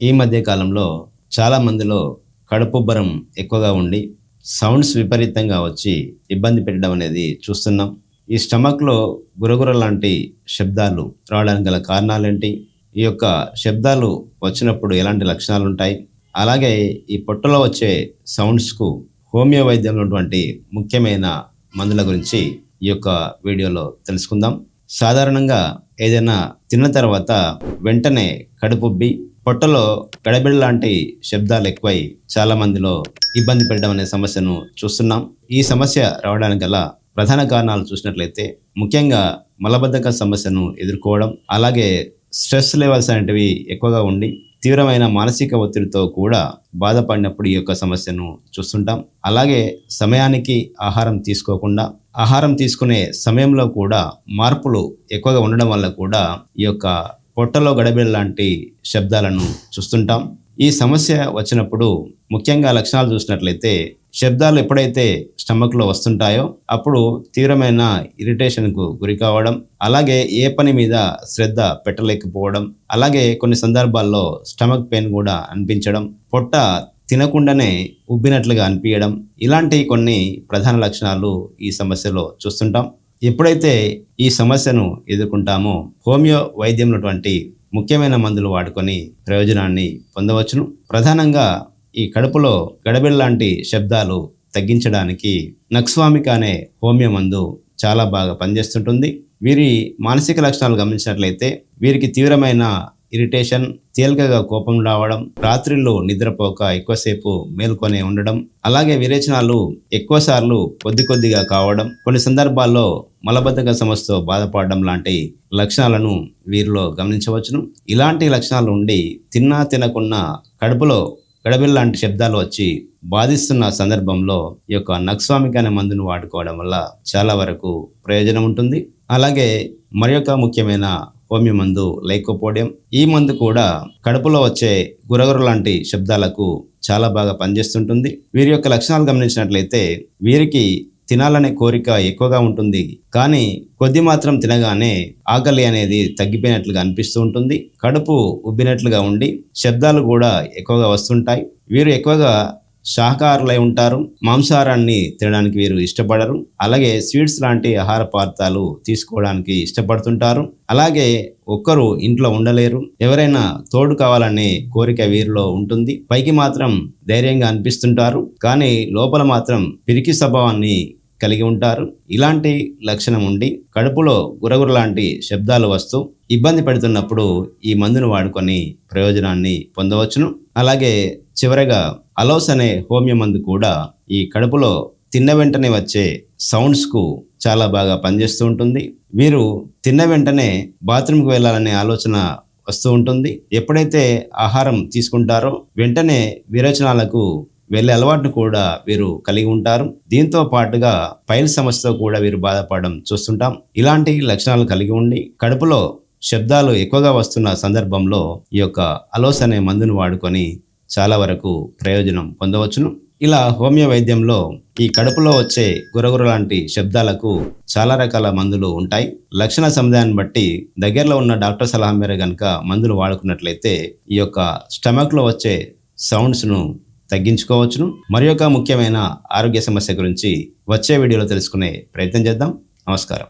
ఈ మధ్య కాలంలో చాలా మందిలో కడుపుబ్బరం ఎక్కువగా ఉండి సౌండ్స్ విపరీతంగా వచ్చి ఇబ్బంది పెట్టడం అనేది చూస్తున్నాం. ఈ స్టమక్‌లో గురగుర లాంటి శబ్దాలు రావడానికి గల కారణాలేంటి? ఈ యొక్క శబ్దాలు వచ్చినప్పుడు ఎలాంటి లక్షణాలుంటాయి? అలాగే ఈ పొట్టలో వచ్చే సౌండ్స్‌కు హోమియో వైద్యంలో ఉన్నటువంటి ముఖ్యమైన మందుల గురించి ఈ యొక్క వీడియోలో తెలుసుకుందాం. సాధారణంగా ఏదైనా తిన్న తర్వాత వెంటనే కడుపుబ్బి పొట్టలో గడబిడ లాంటి శబ్దాలు ఎక్కువై చాలా మందిలో ఇబ్బంది పెట్టడం అనే సమస్యను చూస్తున్నాం. ఈ సమస్య రావడానికి గల ప్రధాన కారణాలు చూసినట్లయితే ముఖ్యంగా మలబద్ధక సమస్యను ఎదుర్కోవడం, అలాగే స్ట్రెస్ లెవెల్స్ అనేటివి ఎక్కువగా ఉండి తీవ్రమైన మానసిక ఒత్తిడితో కూడా బాధపడినప్పుడు ఈ యొక్క సమస్యను చూస్తుంటాం. అలాగే సమయానికి ఆహారం తీసుకోకుండా, ఆహారం తీసుకునే సమయంలో కూడా మార్పులు ఎక్కువగా ఉండడం వల్ల కూడా ఈ యొక్క పొట్టలో గడబిడ లాంటి శబ్దాలను చూస్తుంటాం. ఈ సమస్య వచ్చినప్పుడు ముఖ్యంగా లక్షణాలు చూసినట్లయితే శబ్దాలు ఎప్పుడైతే స్టమక్లో వస్తుంటాయో అప్పుడు తీవ్రమైన ఇరిటేషన్కు గురి కావడం, అలాగే ఏ పని మీద శ్రద్ధ పెట్టలేకపోవడం, అలాగే కొన్ని సందర్భాల్లో స్టమక్ పెయిన్ కూడా అనిపించడం, పొట్ట తినకుండానే ఉబ్బినట్లుగా అనిపించడం, ఇలాంటి కొన్ని ప్రధాన లక్షణాలు ఈ సమస్యలో చూస్తుంటాం. ఎప్పుడైతే ఈ సమస్యను ఎదుర్కొంటామో హోమియో వైద్యంలో ముఖ్యమైన మందులు వాడుకొని ప్రయోజనాన్ని పొందవచ్చును. ప్రధానంగా ఈ కడుపులో గడబిడ లాంటి శబ్దాలు తగ్గించడానికి నక్స్వామిక అనే హోమియో మందు చాలా బాగా పనిచేస్తుంటుంది. వీరి మానసిక లక్షణాలు గమనించినట్లయితే వీరికి తీవ్రమైన ఇరిటేషన్, తేలికగా కోపం రావడం, రాత్రిళ్ళు నిద్రపోక ఎక్కువసేపు మేల్కొనే ఉండడం, అలాగే విరేచనాలు ఎక్కువసార్లు కొద్దిగా కావడం, కొన్ని సందర్భాల్లో మలబద్ధక సమస్యతో బాధపడడం లాంటి లక్షణాలను వీరిలో గమనించవచ్చును. ఇలాంటి లక్షణాలు ఉండి తిన్నా తినకున్నా కడుపులో గడబిడ లాంటి శబ్దాలు వచ్చి బాధిస్తున్న సందర్భంలో ఈ యొక్క నక్స్వామిక అనే మందును వాడుకోవడం వల్ల చాలా వరకు ప్రయోజనం ఉంటుంది. అలాగే మరి యొక్క ముఖ్యమైన హోమియో మందు లైకోపోడియం. ఈ మందు కూడా కడుపులో వచ్చే గురగుర లాంటి శబ్దాలకు చాలా బాగా పనిచేస్తుంటుంది. వీరి యొక్క లక్షణాలు గమనించినట్లయితే వీరికి తినాలనే కోరిక ఎక్కువగా ఉంటుంది, కానీ కొద్ది మాత్రం తినగానే ఆకలి అనేది తగ్గిపోయినట్లుగా అనిపిస్తూ ఉంటుంది. కడుపు ఉబ్బినట్లుగా ఉండి శబ్దాలు కూడా ఎక్కువగా వస్తుంటాయి. వీరు ఎక్కువగా శాకాహారులై ఉంటారు. మాంసాహారాన్ని తినడానికి వీరు ఇష్టపడరు. అలాగే స్వీట్స్ లాంటి ఆహార పదార్థాలు తీసుకోవడానికి ఇష్టపడుతుంటారు. అలాగే ఒక్కరు ఇంట్లో ఉండలేరు. ఎవరైనా తోడు కావాలనే కోరిక వీరిలో ఉంటుంది. పైకి మాత్రం ధైర్యంగా అనిపిస్తుంటారు, కానీ లోపల మాత్రం పిరికి స్వభావాన్ని కలిగి ఉంటారు. ఇలాంటి లక్షణం ఉండి కడుపులో గురగుర లాంటి శబ్దాలు వస్తూ ఇబ్బంది పెడుతున్నప్పుడు ఈ మందును వాడుకొని ప్రయోజనాన్ని పొందవచ్చును. అలాగే చివరగా అలోస్ అనే హోమియో మందు కూడా ఈ కడుపులో తిన్న వెంటనే వచ్చే సౌండ్స్కు చాలా బాగా పనిచేస్తూ ఉంటుంది. వీరు తిన్న వెంటనే బాత్రూమ్కి వెళ్ళాలనే ఆలోచన వస్తూ ఉంటుంది. ఎప్పుడైతే ఆహారం తీసుకుంటారో వెంటనే విరేచనాలకు వెళ్ళే అలవాటును కూడా వీరు కలిగి ఉంటారు. దీంతో పాటుగా పైల్ సమస్యతో కూడా వీరు బాధపడడం చూస్తుంటాం. ఇలాంటి లక్షణాలు కలిగి ఉండి కడుపులో శబ్దాలు ఎక్కువగా వస్తున్న సందర్భంలో ఈ యొక్క అలోస్ అనే మందును వాడుకొని చాలా వరకు ప్రయోజనం పొందవచ్చును. ఇలా హోమియో వైద్యంలో ఈ కడుపులో వచ్చే గురగుర లాంటి శబ్దాలకు చాలా రకాల మందులు ఉంటాయి. లక్షణ సముదాయాన్ని బట్టి దగ్గరలో ఉన్న డాక్టర్ సలహా మేర గనుక మందులు వాడుకున్నట్లయితే ఈ యొక్క స్టమక్లో వచ్చే సౌండ్స్ను తగ్గించుకోవచ్చును. మరి యొక్క ముఖ్యమైన ఆరోగ్య సమస్య గురించి వచ్చే వీడియోలో తెలుసుకునే ప్రయత్నం చేద్దాం. నమస్కారం.